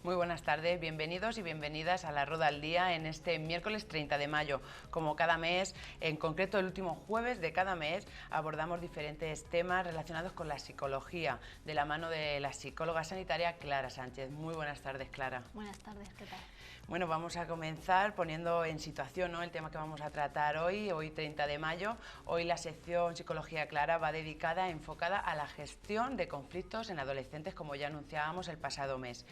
Muy buenas tardes, bienvenidos y bienvenidas a La Rueda al Día en este miércoles 30 de mayo. Como cada mes, en concreto el último jueves de cada mes, abordamos diferentes temas relacionados con la psicología, de la mano de la psicóloga sanitaria Clara Sánchez. Muy buenas tardes, Clara. Buenas tardes, ¿qué tal? Bueno, vamos a comenzar poniendo en situación, ¿no?, el tema que vamos a tratar hoy 30 de mayo. Hoy la sección Psicología Clara va dedicada, enfocada a la gestión de conflictos en adolescentes, como ya anunciábamos el pasado mes.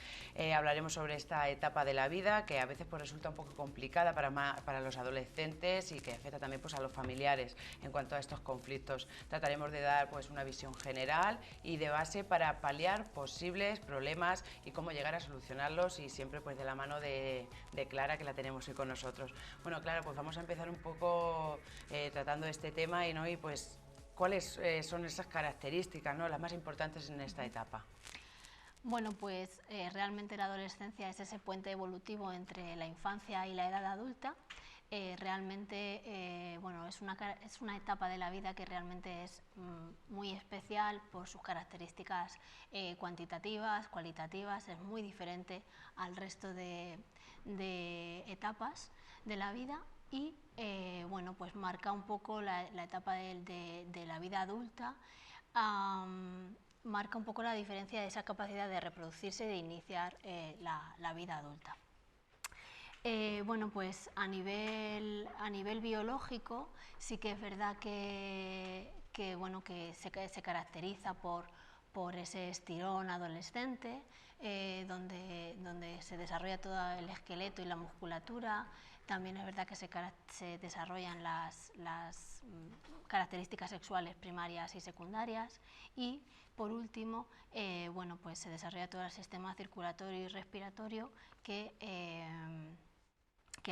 Hablaremos sobre esta etapa de la vida que a veces pues, resulta un poco complicada para los adolescentes y que afecta también pues, a los familiares en cuanto a estos conflictos. Trataremos de dar pues, una visión general y de base para paliar posibles problemas y cómo llegar a solucionarlos, y siempre pues, de la mano de Clara, que la tenemos hoy con nosotros. Bueno, Clara, pues vamos a empezar un poco tratando de este tema y pues cuáles son esas características, ¿no?, las más importantes en esta etapa. Bueno, pues realmente la adolescencia es ese puente evolutivo entre la infancia y la edad adulta. Bueno, es una etapa de la vida que realmente es muy especial por sus características cuantitativas, cualitativas. Es muy diferente al resto de etapas de la vida y bueno, pues marca un poco la etapa de la vida adulta. Marca un poco la diferencia de esa capacidad de reproducirse y de iniciar la vida adulta. Bueno, pues a nivel biológico sí que es verdad que se caracteriza por ese estirón adolescente, donde se desarrolla todo el esqueleto y la musculatura. También es verdad que se desarrollan las características sexuales primarias y secundarias, y por último bueno, pues se desarrolla todo el sistema circulatorio y respiratorio que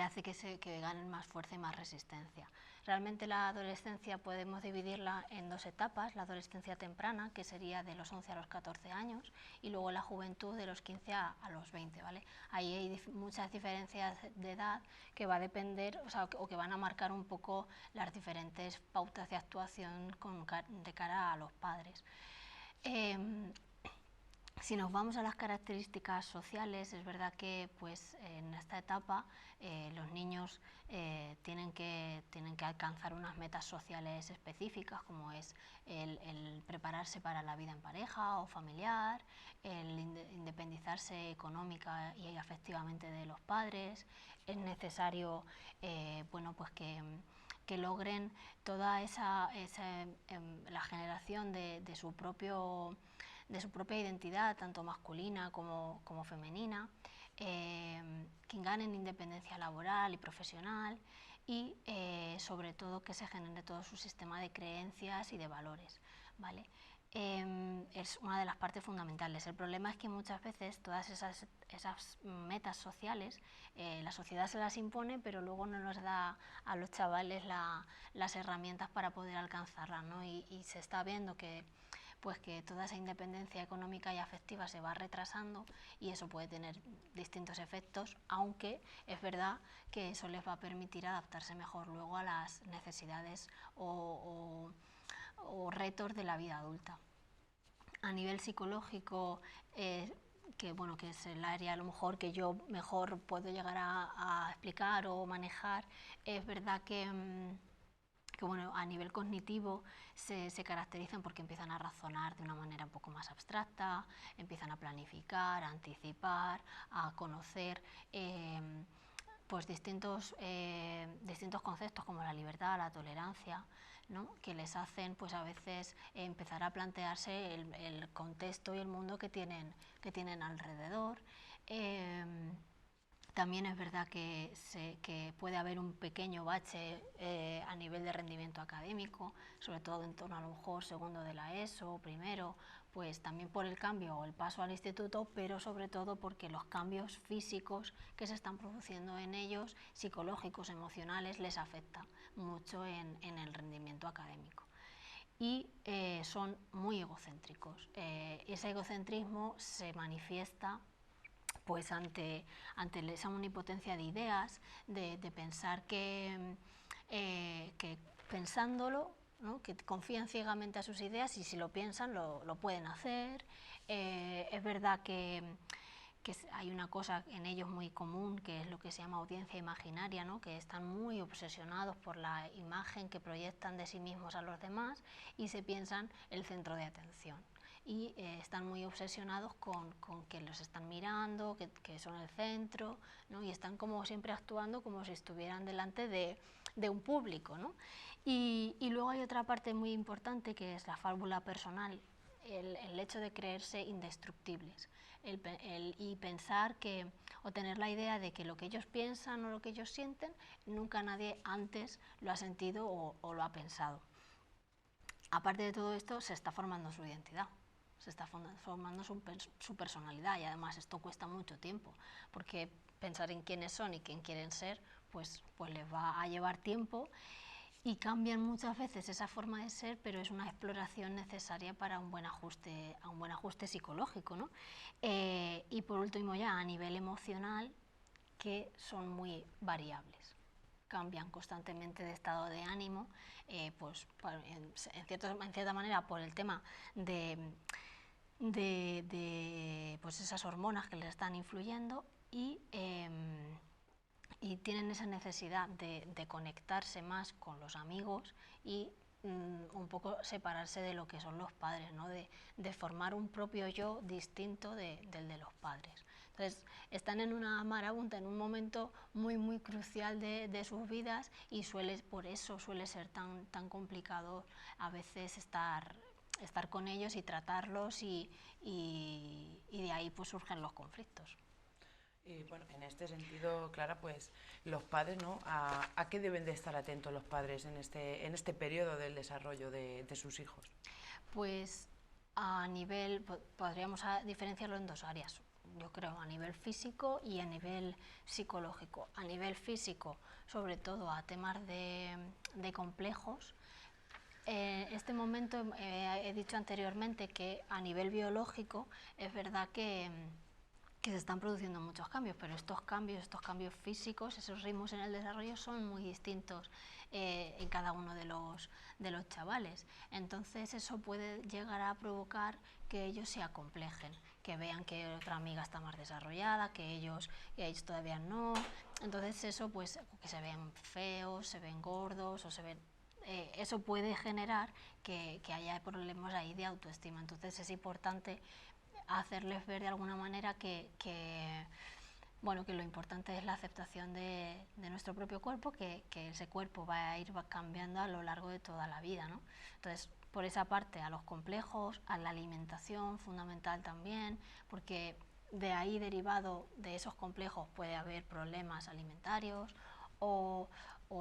hace que ganen más fuerza y más resistencia. Realmente la adolescencia podemos dividirla en dos etapas: la adolescencia temprana, que sería de los 11 a los 14 años, y luego la juventud de los 15 a los 20, ¿vale? Ahí hay muchas diferencias de edad que va a depender, o que van a marcar un poco las diferentes pautas de actuación de cara a los padres. Si nos vamos a las características sociales, es verdad que pues, en esta etapa los niños tienen que alcanzar unas metas sociales específicas, como es el prepararse para la vida en pareja o familiar, el independizarse económica y afectivamente de los padres. Es necesario bueno, pues que logren toda la generación de su propia identidad, tanto masculina como femenina, que ganen independencia laboral y profesional, y sobre todo que se genere todo su sistema de creencias y de valores, ¿vale? Es una de las partes fundamentales. El problema es que muchas veces todas esas metas sociales la sociedad se las impone, pero luego no nos da a los chavales las herramientas para poder alcanzarlas, ¿no? Y se está viendo que toda esa independencia económica y afectiva se va retrasando, y eso puede tener distintos efectos, aunque es verdad que eso les va a permitir adaptarse mejor luego a las necesidades o retos de la vida adulta. A nivel psicológico, que es el área a lo mejor que yo mejor puedo llegar a explicar o manejar, es verdad que bueno, a nivel cognitivo se caracterizan porque empiezan a razonar de una manera un poco más abstracta, empiezan a planificar, a anticipar, a conocer pues distintos conceptos como la libertad, la tolerancia, ¿no?, que les hacen pues a veces empezar a plantearse el contexto y el mundo que tienen alrededor. También es verdad que puede haber un pequeño bache a nivel de rendimiento académico, sobre todo en torno a lo mejor segundo de la ESO, primero, pues también por el cambio o el paso al instituto, pero sobre todo porque los cambios físicos que se están produciendo en ellos, psicológicos, emocionales, les afecta mucho en el rendimiento académico. Y son muy egocéntricos. Ese egocentrismo se manifiesta pues ante esa omnipotencia de ideas, de pensar que pensándolo, ¿no?, que confían ciegamente a sus ideas, y si lo piensan lo pueden hacer. Es verdad que hay una cosa en ellos muy común, que es lo que se llama audiencia imaginaria, ¿no? Que están muy obsesionados por la imagen que proyectan de sí mismos a los demás y se piensan el centro de atención. Y están muy obsesionados con que los están mirando, que son el centro, ¿no? Y están como siempre actuando como si estuvieran delante de un público, ¿no? Y luego hay otra parte muy importante, que es la fábula personal, el hecho de creerse indestructibles. Y pensar o tener la idea de que lo que ellos piensan o lo que ellos sienten, nunca nadie antes lo ha sentido o lo ha pensado. Aparte de todo esto, se está formando su identidad, se está formando su personalidad, y además esto cuesta mucho tiempo, porque pensar en quiénes son y quién quieren ser, pues les va a llevar tiempo. Y cambian muchas veces esa forma de ser, pero es una exploración necesaria para un buen ajuste psicológico, ¿no? Y por último, ya a nivel emocional, que son muy variables, cambian constantemente de estado de ánimo, pues en cierta manera por el tema de pues esas hormonas que les están influyendo, y tienen esa necesidad de conectarse más con los amigos y un poco separarse de lo que son los padres, ¿no? de formar un propio yo distinto del de los padres. Entonces, están en una marabunta, en un momento muy, muy crucial de sus vidas, y por eso suele ser tan complicado a veces estar con ellos y tratarlos, y de ahí pues surgen los conflictos. Y bueno, en este sentido, Clara, pues los padres, ¿no? ¿A qué deben de estar atentos los padres en este periodo del desarrollo de sus hijos? Pues podríamos diferenciarlo en dos áreas, yo creo, a nivel físico y a nivel psicológico. A nivel físico, sobre todo a temas de complejos. En este momento he dicho anteriormente que a nivel biológico es verdad que se están produciendo muchos cambios, pero estos cambios físicos, esos ritmos en el desarrollo son muy distintos en cada uno de los chavales. Entonces eso puede llegar a provocar que ellos se acomplejen, que vean que otra amiga está más desarrollada, que ellos todavía no. Entonces eso, pues, que se ven feos, se ven gordos, o se ven... eso puede generar que haya problemas ahí de autoestima. Entonces es importante hacerles ver de alguna manera que lo importante es la aceptación de nuestro propio cuerpo, que ese cuerpo va a ir cambiando a lo largo de toda la vida, ¿no? Entonces, por esa parte, a los complejos, a la alimentación, fundamental también, porque de ahí, derivado de esos complejos, puede haber problemas alimentarios, o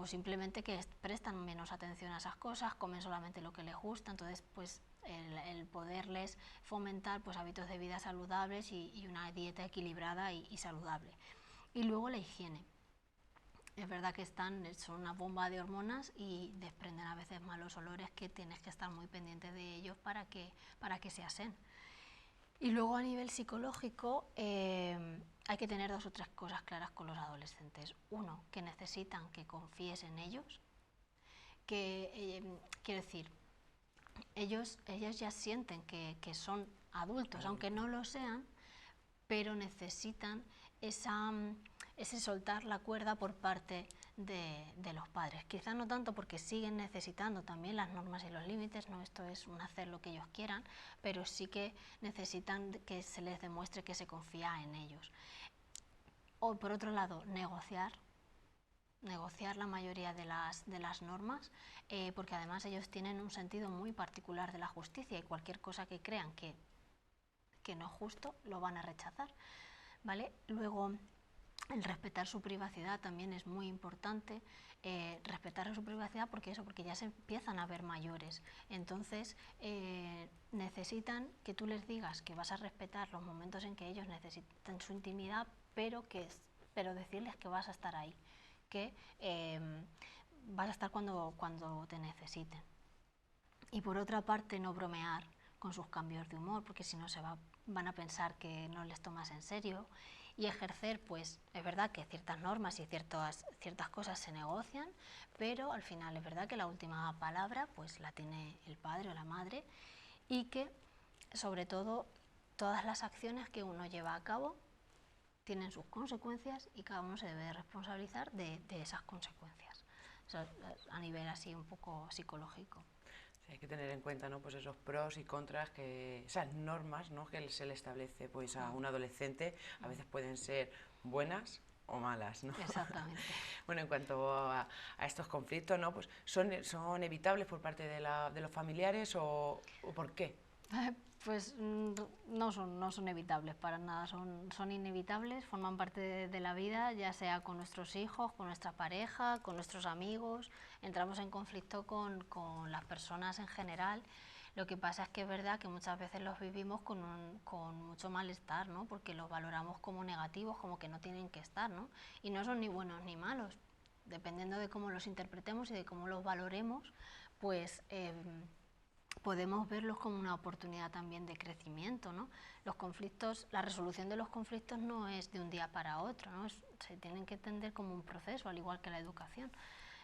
simplemente que prestan menos atención a esas cosas, comen solamente lo que les gusta. Entonces, pues el poderles fomentar pues hábitos de vida saludables y una dieta equilibrada y saludable. Y luego la higiene. Es verdad que son una bomba de hormonas y desprenden a veces malos olores, que tienes que estar muy pendiente de ellos para que se asen. Y luego, a nivel psicológico, hay que tener dos o tres cosas claras con los adolescentes. Uno, que necesitan que confíes en ellos, quiero decir, ellos ya sienten que son adultos, aunque no lo sean, pero necesitan ese soltar la cuerda por parte de los padres. Quizás no tanto porque siguen necesitando también las normas y los límites, no, esto es un hacer lo que ellos quieran, pero sí que necesitan que se les demuestre que se confía en ellos. O por otro lado, negociar la mayoría de las normas, porque además ellos tienen un sentido muy particular de la justicia, y cualquier cosa que crean que no es justo lo van a rechazar, ¿vale? Luego, el respetar su privacidad también es muy importante, respetar su privacidad porque ya se empiezan a ver mayores. Entonces necesitan que tú les digas que vas a respetar los momentos en que ellos necesitan su intimidad, pero decirles que vas a estar ahí, que vas a estar cuando te necesiten. Y por otra parte, no bromear con sus cambios de humor, porque si no van a pensar que no les tomas en serio. Y ejercer, pues es verdad que ciertas normas y ciertas cosas se negocian, pero al final es verdad que la última palabra pues la tiene el padre o la madre, y que sobre todo todas las acciones que uno lleva a cabo tienen sus consecuencias y cada uno se debe responsabilizar de esas consecuencias. O sea, a nivel así un poco psicológico. Sí, hay que tener en cuenta, ¿no? Pues esos pros y contras, esas normas, ¿no? Que se le establece pues, a un adolescente, a veces pueden ser buenas o malas, ¿no? Exactamente. Bueno, en cuanto a estos conflictos, ¿no? Pues ¿son evitables por parte de los familiares o por qué? Pues no son evitables para nada, son inevitables, forman parte de la vida, ya sea con nuestros hijos, con nuestra pareja, con nuestros amigos, entramos en conflicto con las personas en general. Lo que pasa es que es verdad que muchas veces los vivimos con mucho malestar, ¿no? Porque los valoramos como negativos, como que no tienen que estar, ¿no? Y no son ni buenos ni malos, dependiendo de cómo los interpretemos y de cómo los valoremos, pues podemos verlos como una oportunidad también de crecimiento, ¿no? Los conflictos, la resolución de los conflictos no es de un día para otro, ¿no? Se tienen que entender como un proceso, al igual que la educación,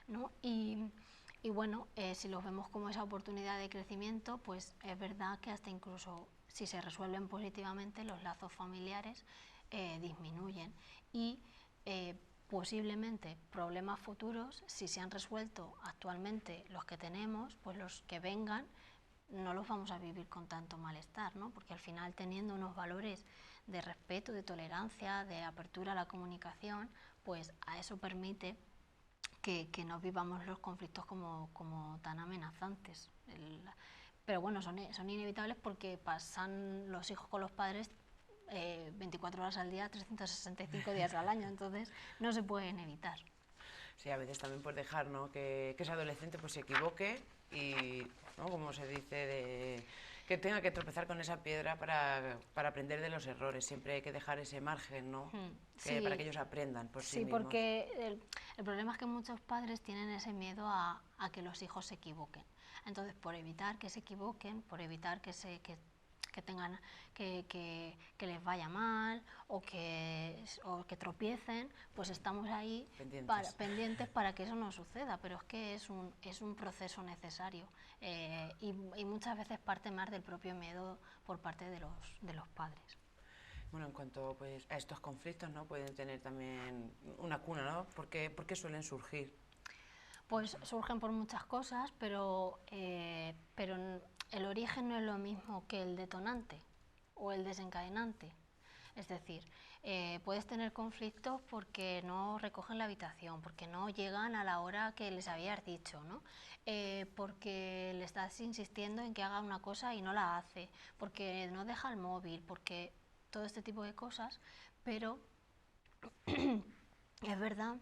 ¿no? Y bueno, si los vemos como esa oportunidad de crecimiento, pues es verdad que hasta incluso si se resuelven positivamente, los lazos familiares disminuyen y posiblemente problemas futuros, si se han resuelto actualmente los que tenemos, pues los que vengan no los vamos a vivir con tanto malestar, ¿no? Porque al final, teniendo unos valores de respeto, de tolerancia, de apertura a la comunicación, pues a eso permite que no vivamos los conflictos como tan amenazantes. Pero bueno, son inevitables porque pasan los hijos con los padres 24 horas al día, 365 días al año, entonces no se pueden evitar. Sí, a veces también pues dejar, ¿no? que ese adolescente pues se equivoque y, ¿no? Como se dice, que tenga que tropezar con esa piedra para aprender de los errores. Siempre hay que dejar ese margen, ¿no? Sí, para que ellos aprendan por sí sí, mismos. porque el problema es que muchos padres tienen ese miedo a que los hijos se equivoquen. Entonces, por evitar que se equivoquen, por evitar que tengan que les vaya mal o que tropiecen, pues estamos ahí pendientes para que eso no suceda, pero es que es un proceso necesario y muchas veces parte más del propio miedo por parte de los padres. Bueno, en cuanto pues, a estos conflictos, ¿no? Pueden tener también una cuna, ¿no? ¿Por qué suelen surgir? Pues surgen por muchas cosas, pero el origen no es lo mismo que el detonante o el desencadenante. Es decir, puedes tener conflictos porque no recogen la habitación, porque no llegan a la hora que les habías dicho, ¿no? Porque le estás insistiendo en que haga una cosa y no la hace, porque no deja el móvil, porque todo este tipo de cosas, pero es verdad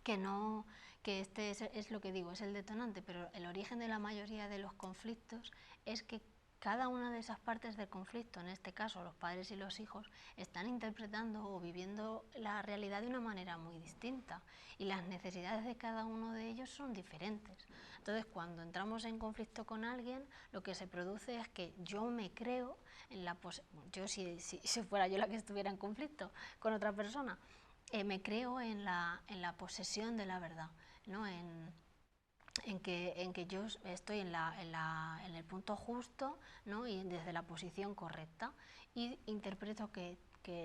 que no, que este es lo que digo, es el detonante, pero el origen de la mayoría de los conflictos es que cada una de esas partes del conflicto, en este caso los padres y los hijos, están interpretando o viviendo la realidad de una manera muy distinta y las necesidades de cada uno de ellos son diferentes. Entonces, cuando entramos en conflicto con alguien, lo que se produce es que yo me creo en yo si fuera yo la que estuviera en conflicto con otra persona, me creo en la posesión de la verdad, ¿no? En que yo estoy en el punto justo, ¿no? Y desde la posición correcta, y interpreto que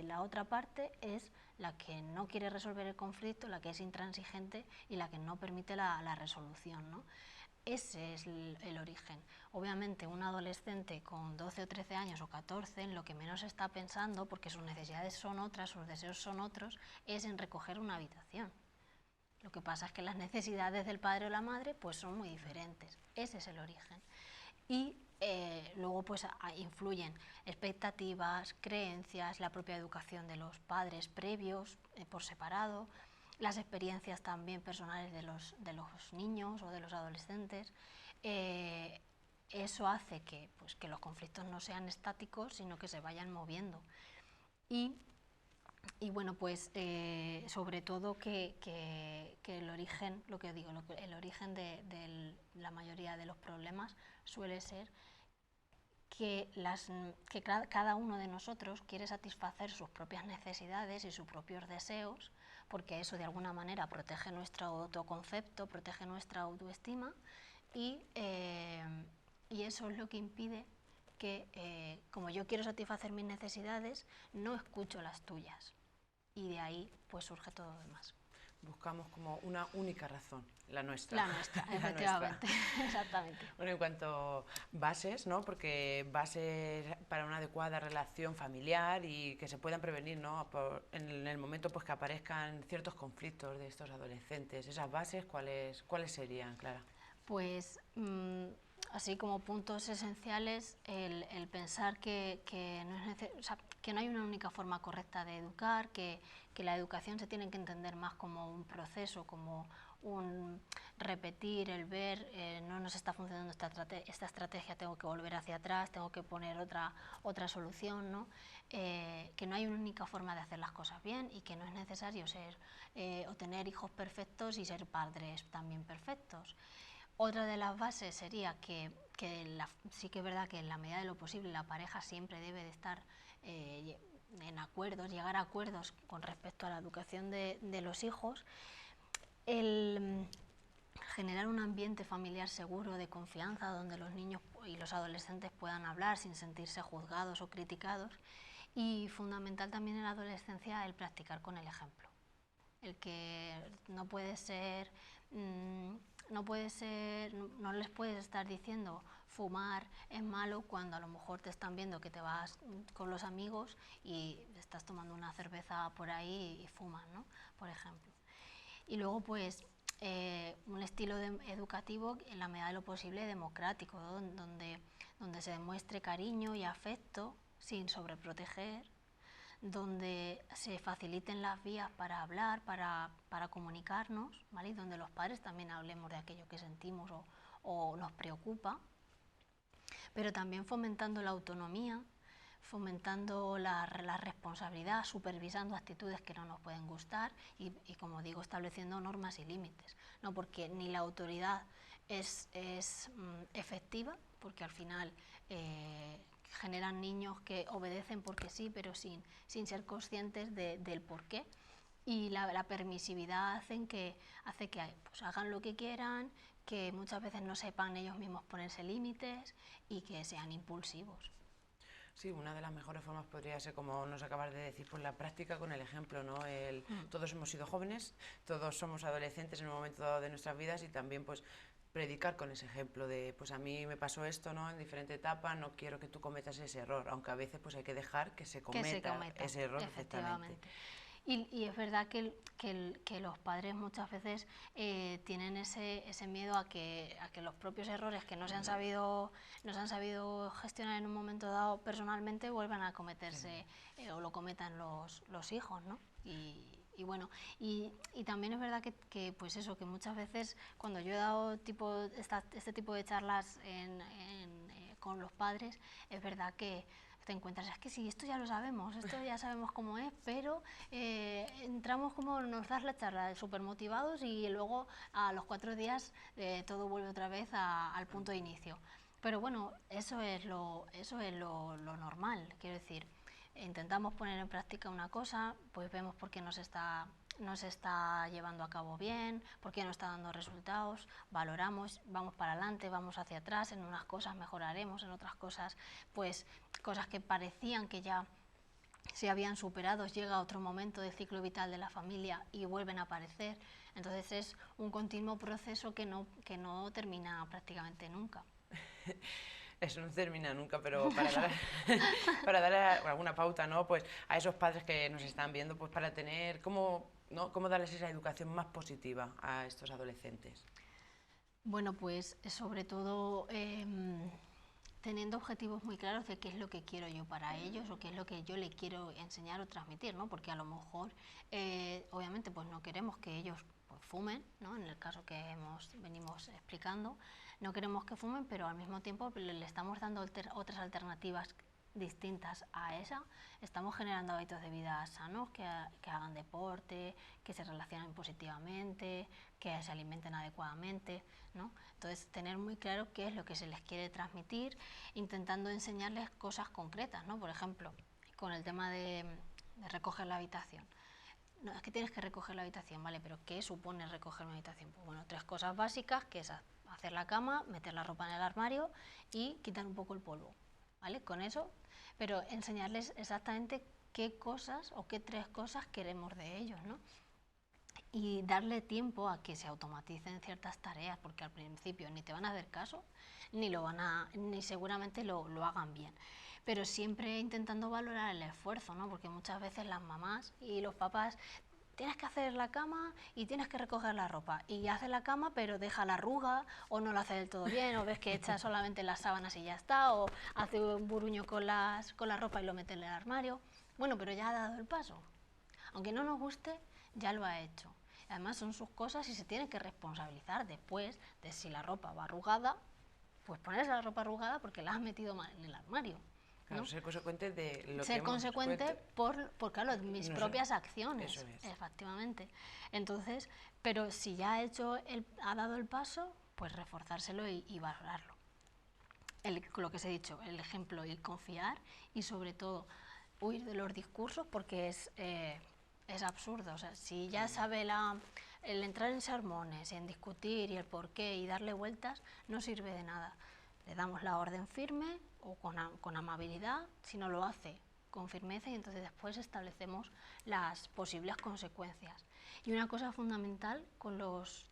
la otra parte es la que no quiere resolver el conflicto, la que es intransigente y la que no permite la resolución, ¿no? Ese es el origen. Obviamente un adolescente con 12 o 13 años o 14 en lo que menos está pensando, porque sus necesidades son otras, sus deseos son otros, es en recoger una habitación. Lo que pasa es que las necesidades del padre o la madre pues son muy diferentes. Ese es el origen. Y luego pues influyen expectativas, creencias, la propia educación de los padres previos por separado, las experiencias también personales de los niños o de los adolescentes. Eso hace que los conflictos no sean estáticos, sino que se vayan moviendo. Y bueno, pues sobre todo que el origen, lo que digo, el origen de la mayoría de los problemas suele ser que cada uno de nosotros quiere satisfacer sus propias necesidades y sus propios deseos, porque eso de alguna manera protege nuestro autoconcepto, protege nuestra autoestima y eso es lo que impide que, como yo quiero satisfacer mis necesidades, no escucho las tuyas. y de ahí pues surge todo lo demás. Buscamos como una única razón, la nuestra. La nuestra, efectivamente, exactamente. Bueno, en cuanto a bases, ¿no? Porque bases para una adecuada relación familiar y que se puedan prevenir, ¿no? En el momento pues, que aparezcan ciertos conflictos de estos adolescentes. ¿Esas bases cuáles serían, Clara? Pues así como puntos esenciales, el pensar que no hay una única forma correcta de educar, que la educación se tiene que entender más como un proceso, un repetir, el ver, no nos está funcionando esta estrategia, tengo que volver hacia atrás, tengo que poner otra solución, ¿no? Que no hay una única forma de hacer las cosas bien y que no es necesario o tener hijos perfectos y ser padres también perfectos. Otra de las bases sería que sí que es verdad que en la medida de lo posible la pareja siempre debe de estar en acuerdos, llegar a acuerdos con respecto a la educación de los hijos, el generar un ambiente familiar seguro, de confianza, donde los niños y los adolescentes puedan hablar sin sentirse juzgados o criticados, y fundamental también en la adolescencia el practicar con el ejemplo. El que no puede ser, no les puedes estar diciendo fumar es malo cuando a lo mejor te están viendo que te vas con los amigos y estás tomando una cerveza por ahí y fumas, ¿no? Por ejemplo. Y luego pues un estilo educativo en la medida de lo posible democrático, ¿no? donde se demuestre cariño y afecto sin sobreproteger, donde se faciliten las vías para hablar, para comunicarnos, ¿vale? Y donde los padres también hablemos de aquello que sentimos o nos preocupa, pero también fomentando la autonomía, fomentando la responsabilidad, supervisando actitudes que no nos pueden gustar y como digo, estableciendo normas y límites, ¿no? Porque ni la autoridad es efectiva, porque al final generan niños que obedecen porque sí, pero sin ser conscientes del por qué. Y la permisividad hace que pues, hagan lo que quieran, que muchas veces no sepan ellos mismos ponerse límites y que sean impulsivos. Sí, una de las mejores formas podría ser, como nos acabas de decir, pues la práctica con el ejemplo, ¿no? Todos hemos sido jóvenes, todos somos adolescentes en un momento dado de nuestras vidas y también pues predicar con ese ejemplo de, pues a mí me pasó esto, ¿no? En diferente etapa, no quiero que tú cometas ese error, aunque a veces pues hay que dejar que se cometa ese error perfectamente. Y es verdad que los padres muchas veces tienen ese miedo a que los propios errores que no se han sabido gestionar en un momento dado personalmente vuelvan a cometerse o lo cometan los hijos, ¿no? Y bueno, y también es verdad que pues eso, que muchas veces cuando yo he dado este tipo de charlas con los padres, es verdad que te encuentras, es que sí, esto ya lo sabemos, esto ya sabemos cómo es, pero entramos como nos das la charla súper motivados y luego a los 4 días todo vuelve otra vez al punto de inicio. Pero bueno, eso es lo normal, quiero decir, intentamos poner en práctica una cosa, pues vemos por qué no se está llevando a cabo bien, por qué no está dando resultados, valoramos, vamos para adelante, vamos hacia atrás, en unas cosas mejoraremos, en otras cosas, pues cosas que parecían que ya se habían superado, llega otro momento del ciclo vital de la familia y vuelven a aparecer. Entonces es un continuo proceso que no termina prácticamente nunca. Eso no termina nunca, pero para dar alguna pauta, ¿no? Pues a esos padres que nos están viendo, pues para tener cómo darles esa educación más positiva a estos adolescentes. Bueno, pues sobre todo teniendo objetivos muy claros de qué es lo que quiero yo para ellos o qué es lo que yo le quiero enseñar o transmitir, ¿no? Porque a lo mejor, obviamente, pues no queremos que ellos pues, fumen, ¿no? En el caso que venimos explicando, no queremos que fumen, pero al mismo tiempo le estamos dando otras alternativas distintas a esa. Estamos generando hábitos de vida sanos, que hagan deporte, que se relacionen positivamente, que se alimenten adecuadamente, ¿no? Entonces, tener muy claro qué es lo que se les quiere transmitir, intentando enseñarles cosas concretas, ¿no? Por ejemplo, con el tema de recoger la habitación. No, es que tienes que recoger la habitación, ¿vale? Pero ¿qué supone recoger una habitación? Pues bueno, 3 cosas básicas, que es hacer la cama, meter la ropa en el armario y quitar un poco el polvo, ¿vale? Con eso, pero enseñarles exactamente qué cosas o qué 3 cosas queremos de ellos, ¿no? Y darle tiempo a que se automaticen ciertas tareas, porque al principio ni te van a hacer caso, ni seguramente lo hagan bien. Pero siempre intentando valorar el esfuerzo, ¿no? Porque muchas veces las mamás y los papás tienes que hacer la cama y tienes que recoger la ropa. Y haces la cama, pero deja la arruga, o no lo hace del todo bien, o ves que echa solamente las sábanas y ya está, o hace un buruño con la ropa y lo mete en el armario. Bueno, pero ya ha dado el paso. Aunque no nos guste, ya lo ha hecho. Además son sus cosas y se tiene que responsabilizar después de si la ropa va arrugada, pues ponerse la ropa arrugada porque la has metido mal en el armario. Claro, ¿no? ser consecuente de lo ser que consecuente por claro, mis propias acciones. Eso es. Efectivamente. Entonces, pero si ya ha dado el paso, pues reforzárselo y valorarlo. Lo que os he dicho, el ejemplo y confiar, y sobre todo huir de los discursos, porque es absurdo. O sea, si ya sabe el entrar en sermones, en discutir y el porqué y darle vueltas, no sirve de nada. Le damos la orden firme o con amabilidad, si no lo hace con firmeza, y entonces después establecemos las posibles consecuencias. Y una cosa fundamental con los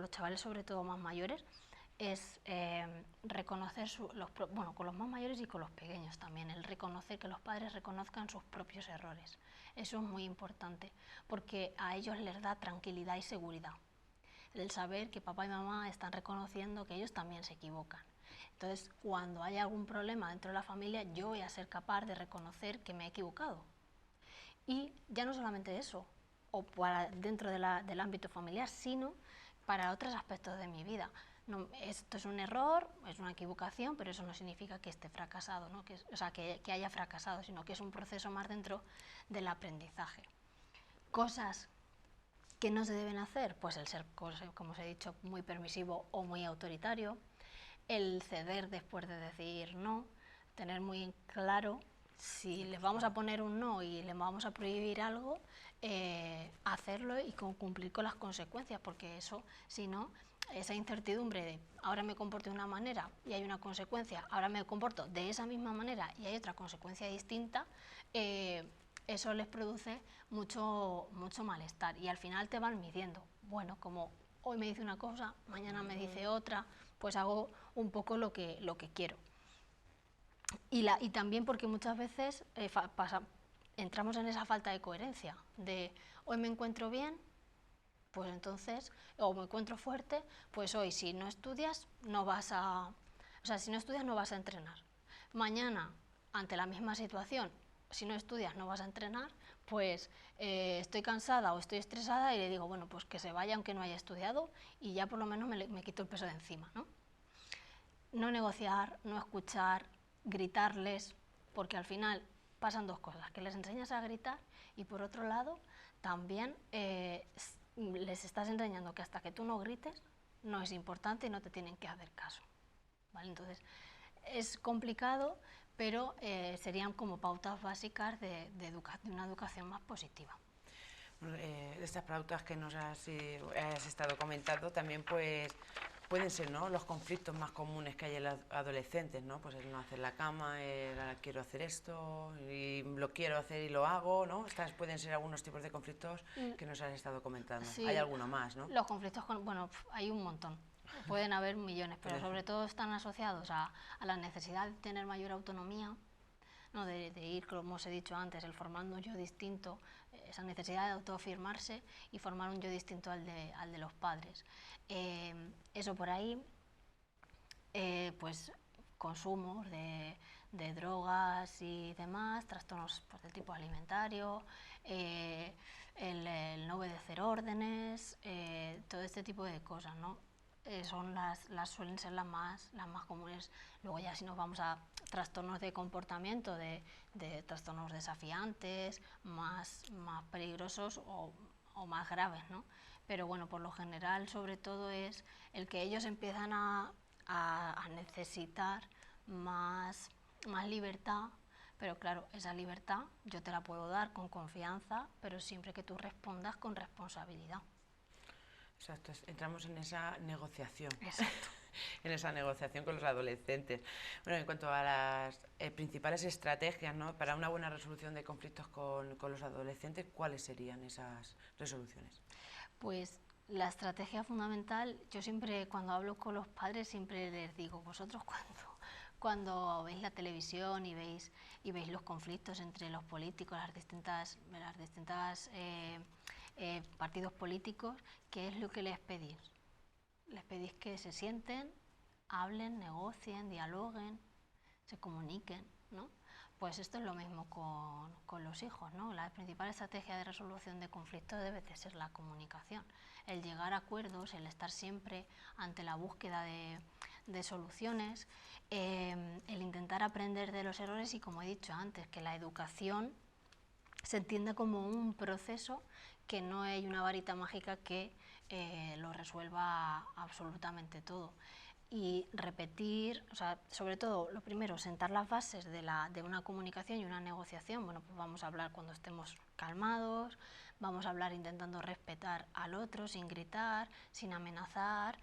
chavales, sobre todo más mayores, es reconocer, con los más mayores y con los pequeños también, el reconocer que los padres reconozcan sus propios errores. Eso es muy importante, porque a ellos les da tranquilidad y seguridad. El saber que papá y mamá están reconociendo que ellos también se equivocan. Entonces, cuando haya algún problema dentro de la familia, yo voy a ser capaz de reconocer que me he equivocado. Y ya no solamente eso, o dentro del ámbito familiar, sino para otros aspectos de mi vida. No, esto es un error, es una equivocación, pero eso no significa que esté fracasado, ¿no? que haya fracasado, sino que es un proceso más dentro del aprendizaje. Cosas que no se deben hacer, pues el ser, como os he dicho, muy permisivo o muy autoritario, el ceder después de decir no, tener muy claro si les vamos a poner un no y les vamos a prohibir algo, hacerlo y cumplir con las consecuencias, porque eso, si no, esa incertidumbre de ahora me comporto de una manera y hay una consecuencia, ahora me comporto de esa misma manera y hay otra consecuencia distinta, eso les produce mucho malestar y al final te van midiendo. Bueno, como hoy me dice una cosa, mañana me dice otra, pues hago un poco lo que quiero. Y también porque muchas veces entramos en esa falta de coherencia, de hoy me encuentro bien, pues entonces, o me encuentro fuerte, pues hoy si no estudias no vas a entrenar. Mañana, ante la misma situación, si no estudias no vas a entrenar, pues estoy cansada o estoy estresada y le digo, bueno, pues que se vaya aunque no haya estudiado y ya por lo menos me quito el peso de encima, ¿no? No negociar, no escuchar, gritarles, porque al final pasan dos cosas, que les enseñas a gritar y por otro lado también les estás enseñando que hasta que tú no grites no es importante y no te tienen que hacer caso, ¿vale? Entonces es complicado, pero serían como pautas básicas de una educación más positiva. Estas pautas que nos has estado comentando también pues pueden ser, ¿no?, los conflictos más comunes que hay en los adolescentes, ¿no? Pues el no hacer la cama, el quiero hacer esto y lo quiero hacer y lo hago, ¿no? Estas pueden ser algunos tipos de conflictos que nos has estado comentando. Sí. Hay alguno más, ¿no? Los conflictos, hay un montón. Pueden haber millones, pero sobre todo están asociados a la necesidad de tener mayor autonomía, ¿no? de ir, como os he dicho antes, el formando un yo distinto, esa necesidad de autoafirmarse y formar un yo distinto al de los padres. Eso por ahí, pues consumos de drogas y demás, trastornos pues, del tipo alimentario, el no obedecer órdenes, todo este tipo de cosas, ¿no? Suelen ser las más comunes. Luego ya si nos vamos a trastornos de comportamiento, de trastornos desafiantes, más peligrosos o más graves, ¿no? Pero bueno, por lo general sobre todo es el que ellos empiezan a necesitar más libertad, pero claro, esa libertad yo te la puedo dar con confianza, pero siempre que tú respondas con responsabilidad. Exacto, entramos en esa negociación. Exacto. en esa negociación con los adolescentes. Bueno, en cuanto a las principales estrategias, ¿no?, para una buena resolución de conflictos con los adolescentes, ¿cuáles serían esas resoluciones? Pues la estrategia fundamental, yo siempre cuando hablo con los padres siempre les digo, vosotros cuando veis la televisión y veis los conflictos entre los políticos, las distintas partidos políticos, ¿qué es lo que les pedís? Les pedís que se sienten, hablen, negocien, dialoguen, se comuniquen, ¿no? Pues esto es lo mismo con los hijos, ¿no? La principal estrategia de resolución de conflictos debe de ser la comunicación, el llegar a acuerdos, el estar siempre ante la búsqueda de soluciones, el intentar aprender de los errores y, como he dicho antes, que la educación se entienda como un proceso, que no hay una varita mágica que lo resuelva absolutamente todo. Y repetir, o sea, sobre todo, lo primero, sentar las bases de una comunicación y una negociación. Bueno, pues vamos a hablar cuando estemos calmados, vamos a hablar intentando respetar al otro, sin gritar, sin amenazar,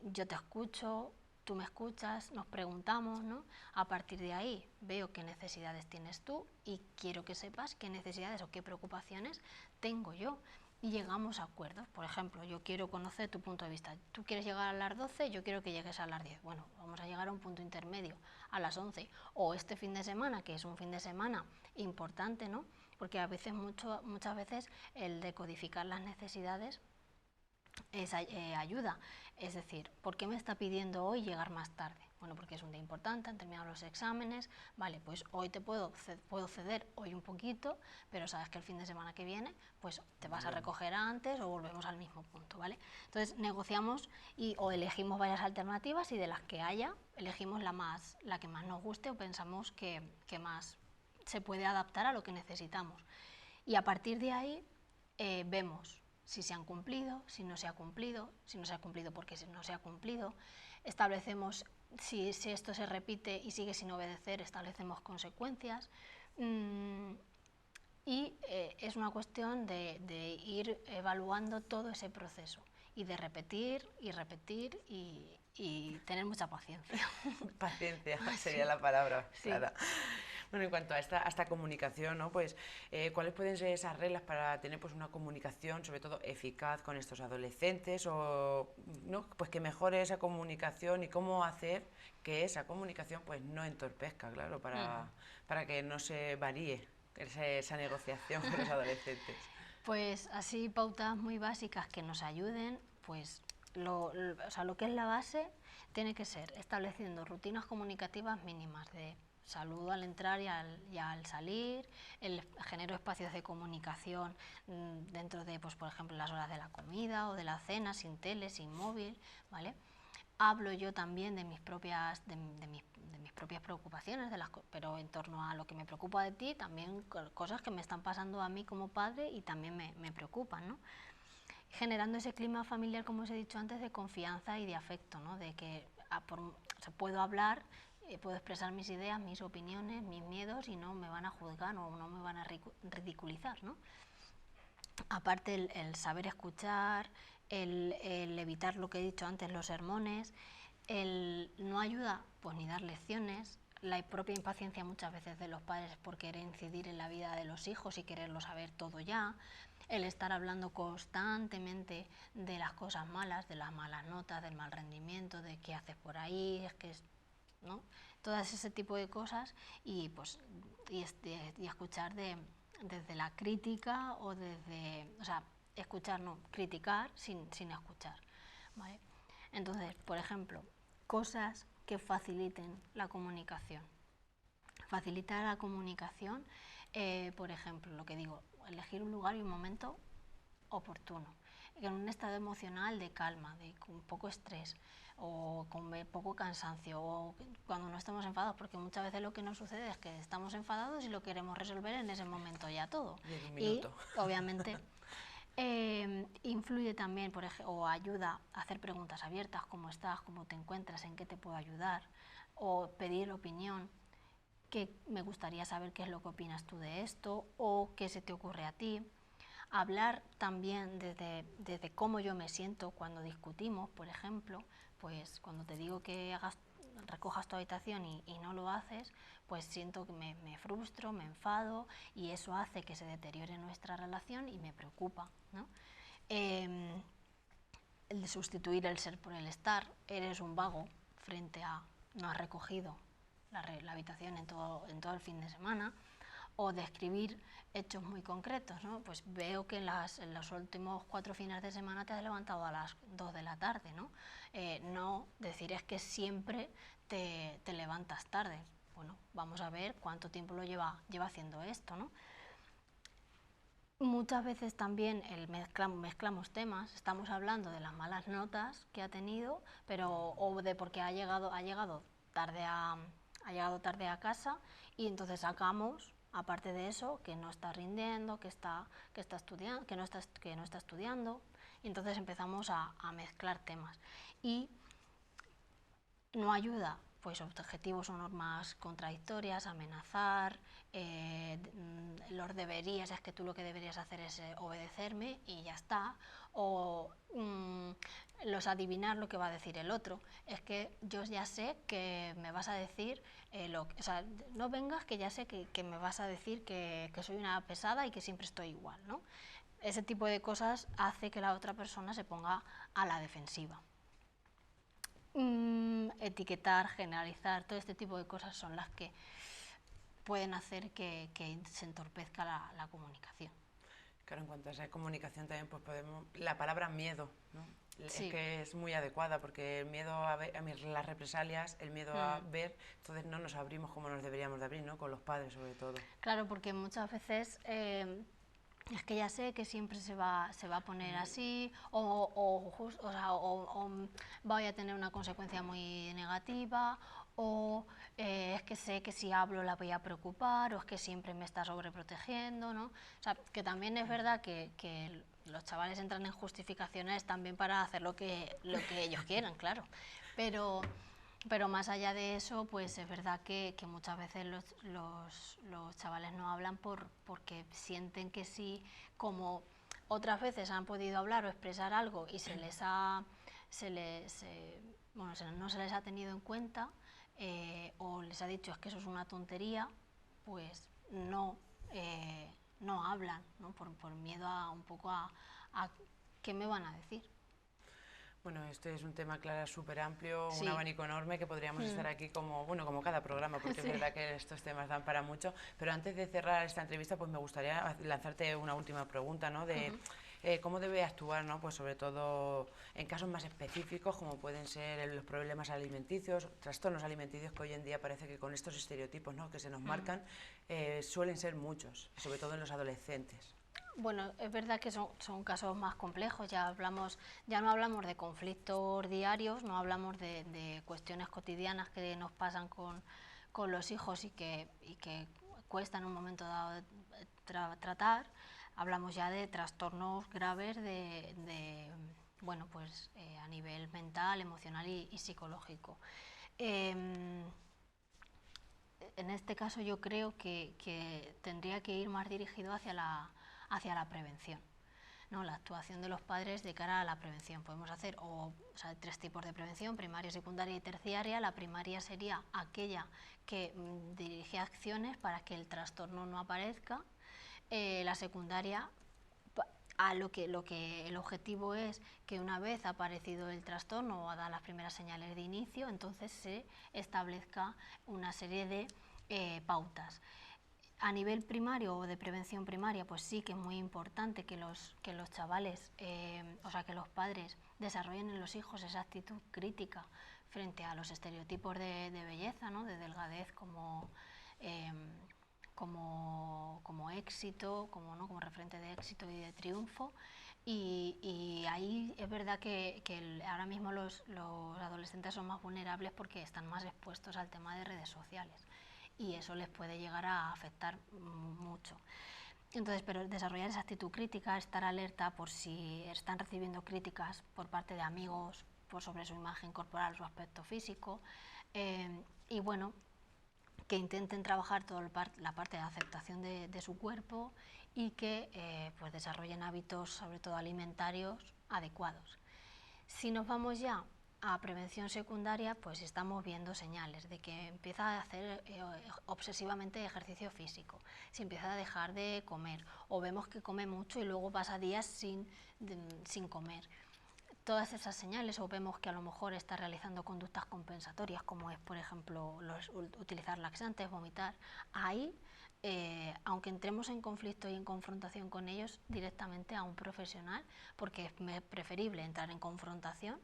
yo te escucho, tú me escuchas, nos preguntamos, ¿no? A partir de ahí veo qué necesidades tienes tú y quiero que sepas qué necesidades o qué preocupaciones tengo yo. Y llegamos a acuerdos. Por ejemplo, yo quiero conocer tu punto de vista. Tú quieres llegar a las 12, yo quiero que llegues a las 10. Bueno, vamos a llegar a un punto intermedio, a las 11. O este fin de semana, que es un fin de semana importante, ¿no? Porque a veces, muchas veces, el decodificar las necesidades ayuda. Es decir, ¿por qué me está pidiendo hoy llegar más tarde? Bueno, porque es un día importante, han terminado los exámenes, vale, pues hoy te puedo ceder hoy un poquito, pero sabes que el fin de semana que viene, pues te vas a recoger antes o volvemos al mismo punto, ¿vale? Entonces negociamos o elegimos varias alternativas y de las que haya, elegimos la que más nos guste o pensamos que más se puede adaptar a lo que necesitamos. Y a partir de ahí vemos si se han cumplido, si no se ha cumplido, si no se ha cumplido porque no se ha cumplido, establecemos si esto se repite y sigue sin obedecer, establecemos consecuencias y es una cuestión de ir evaluando todo ese proceso y de repetir y repetir y tener mucha paciencia. Paciencia sería la palabra, sí. Clara. Bueno, en cuanto a esta comunicación, ¿no?, pues, ¿cuáles pueden ser esas reglas para tener, pues, una comunicación, sobre todo eficaz, con estos adolescentes, o, ¿no?, pues que mejore esa comunicación y cómo hacer que esa comunicación, pues, no entorpezca, claro, para que no se varíe esa negociación con los adolescentes? Pues así, pautas muy básicas que nos ayuden, pues o sea, lo que es la base tiene que ser estableciendo rutinas comunicativas mínimas de saludo al entrar y al salir, el genero espacios de comunicación dentro de, pues, por ejemplo, las horas de la comida o de la cena, sin tele, sin móvil, ¿vale? Hablo yo también de mis propias preocupaciones, pero en torno a lo que me preocupa de ti, también cosas que me están pasando a mí como padre y también me preocupan, ¿no? Generando ese clima familiar, como os he dicho antes, de confianza y de afecto, ¿no? De que puedo hablar, puedo expresar mis ideas, mis opiniones, mis miedos y no me van a juzgar o no me van a ridiculizar, ¿no? Aparte el saber escuchar, el evitar lo que he dicho antes, los sermones, no ayuda pues ni dar lecciones, la propia impaciencia muchas veces de los padres por querer incidir en la vida de los hijos y quererlo saber todo ya, el estar hablando constantemente de las cosas malas, de las malas notas, del mal rendimiento, de qué haces por ahí, es que ¿no? Todas ese tipo de cosas y pues y escuchar desde la crítica o desde, o sea, escuchar no, criticar sin escuchar, ¿vale? Entonces, por ejemplo, cosas que faciliten la comunicación. Facilitar la comunicación, por ejemplo, lo que digo, elegir un lugar y un momento oportuno, en un estado emocional de calma, con poco estrés o con poco cansancio o cuando no estamos enfadados, porque muchas veces lo que nos sucede es que estamos enfadados y lo queremos resolver en ese momento ya todo. Y obviamente influye también, por ejemplo, o ayuda a hacer preguntas abiertas, ¿cómo estás? ¿Cómo te encuentras? ¿En qué te puedo ayudar? O pedir opinión, que me gustaría saber qué es lo que opinas tú de esto o qué se te ocurre a ti. Hablar también desde cómo yo me siento cuando discutimos, por ejemplo, pues cuando te digo que recojas tu habitación y no lo haces, pues siento que me frustro, me enfado y eso hace que se deteriore nuestra relación y me preocupa, ¿no? El de sustituir el ser por el estar, eres un vago frente a no has recogido la habitación en todo el fin de semana, o describir hechos muy concretos, ¿no? Pues veo que en los últimos 4 fines de semana te has levantado a las 2 de la tarde, ¿no? No decir es que siempre te levantas tarde. Bueno, vamos a ver cuánto tiempo lo lleva haciendo esto, ¿no? Muchas veces también mezclamos temas, estamos hablando de las malas notas que ha tenido, pero o de porque ha llegado tarde a casa, y entonces sacamos, aparte de eso, que no está rindiendo, que no está estudiando, y entonces empezamos a mezclar temas. Y no ayuda, pues objetivos o normas contradictorias, amenazar, los deberías, es que tú lo que deberías hacer es obedecerme y ya está, o los adivinar lo que va a decir el otro, es que yo ya sé que me vas a decir, o sea, no vengas que ya sé que me vas a decir que soy una pesada y que siempre estoy igual, ¿no? Ese tipo de cosas hace que la otra persona se ponga a la defensiva. Etiquetar, generalizar, todo este tipo de cosas son las que pueden hacer que se entorpezca la comunicación. Claro, en cuanto a esa comunicación también, pues podemos... La palabra miedo, ¿no? Sí. Es que es muy adecuada, porque el miedo a ver las represalias, el miedo a ver, entonces no nos abrimos como nos deberíamos de abrir, ¿no? Con los padres sobre todo. Claro, porque muchas veces... es que ya sé que siempre se va a poner así, o voy a tener una consecuencia muy negativa, o es que sé que si hablo la voy a preocupar, o es que siempre me está sobreprotegiendo, ¿no? O sea, que también es verdad que los chavales entran en justificaciones también para hacer lo que ellos quieran, claro, pero más allá de eso, pues es verdad que muchas veces los chavales no hablan porque sienten que sí, como otras veces han podido hablar o expresar algo y no se les ha tenido en cuenta, o les ha dicho es que eso es una tontería, pues no hablan, ¿no? Por miedo un poco a qué me van a decir. Bueno, este es un tema, Clara, súper amplio, Sí. un abanico enorme que podríamos estar aquí como cada programa, porque Sí. es verdad que estos temas dan para mucho. Pero antes de cerrar esta entrevista, pues me gustaría lanzarte una última pregunta, ¿no? De cómo debe actuar, ¿no? Pues sobre todo en casos más específicos, como pueden ser los problemas alimenticios, trastornos alimenticios, que hoy en día parece que con estos estereotipos, ¿no? Que se nos marcan, suelen ser muchos, sobre todo en los adolescentes. Bueno, es verdad que son casos más complejos, ya no hablamos de conflictos diarios, no hablamos de cuestiones cotidianas que nos pasan con los hijos y que cuesta en un momento dado tratar, hablamos ya de trastornos graves a nivel mental, emocional y psicológico. En este caso yo creo que tendría que ir más dirigido hacia la prevención, ¿no? La actuación de los padres de cara a la prevención. Podemos hacer hay 3 tipos de prevención: primaria, secundaria y terciaria. La primaria sería aquella que dirige acciones para que el trastorno no aparezca. La secundaria, el objetivo es que una vez ha aparecido el trastorno o ha dado las primeras señales de inicio, entonces se establezca una serie de pautas. A nivel primario o de prevención primaria, pues sí que es muy importante que los chavales, que los padres desarrollen en los hijos esa actitud crítica frente a los estereotipos de belleza, ¿no? De delgadez como éxito, como referente de éxito y de triunfo. Y ahí es verdad que ahora mismo los adolescentes son más vulnerables porque están más expuestos al tema de redes sociales, y eso les puede llegar a afectar mucho. Entonces, pero desarrollar esa actitud crítica, estar alerta por si están recibiendo críticas por parte de amigos sobre su imagen corporal, su aspecto físico, y bueno, que intenten trabajar toda la parte de aceptación de su cuerpo, y que pues desarrollen hábitos, sobre todo alimentarios, adecuados. Si nos vamos ya a prevención secundaria, pues estamos viendo señales de que empieza a hacer obsesivamente ejercicio físico, si empieza a dejar de comer, o vemos que come mucho y luego pasa días sin comer. Todas esas señales, o vemos que a lo mejor está realizando conductas compensatorias, como es, por ejemplo, utilizar laxantes, vomitar, ahí, aunque entremos en conflicto y en confrontación con ellos, directamente a un profesional, porque es preferible entrar en confrontación,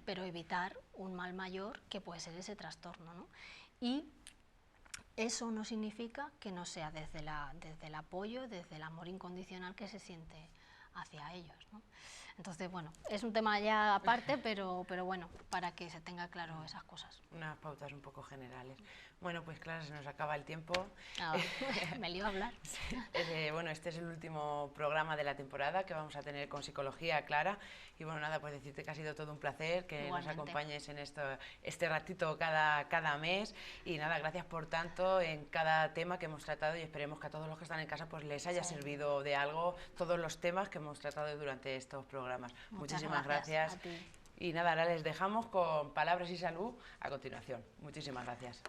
pero evitar un mal mayor que puede ser ese trastorno, ¿no? Y eso no significa que no sea desde el apoyo, desde el amor incondicional que se siente hacia ellos, ¿no? Entonces, bueno, es un tema ya aparte, pero bueno, para que se tenga claro esas cosas. Unas pautas un poco generales. Bueno, pues Clara, se nos acaba el tiempo. Me lío a hablar. Bueno, este es el último programa de la temporada que vamos a tener con Psicología Clara. Y bueno, nada, pues decirte que ha sido todo un placer que Igualmente. nos acompañes en este ratito cada mes. Y nada, gracias por tanto en cada tema que hemos tratado, y esperemos que a todos los que están en casa pues les haya servido de algo todos los temas que hemos tratado durante estos programas. Muchísimas gracias. A ti. Y nada, ahora les dejamos con Palabras y Salud a continuación. Muchísimas gracias.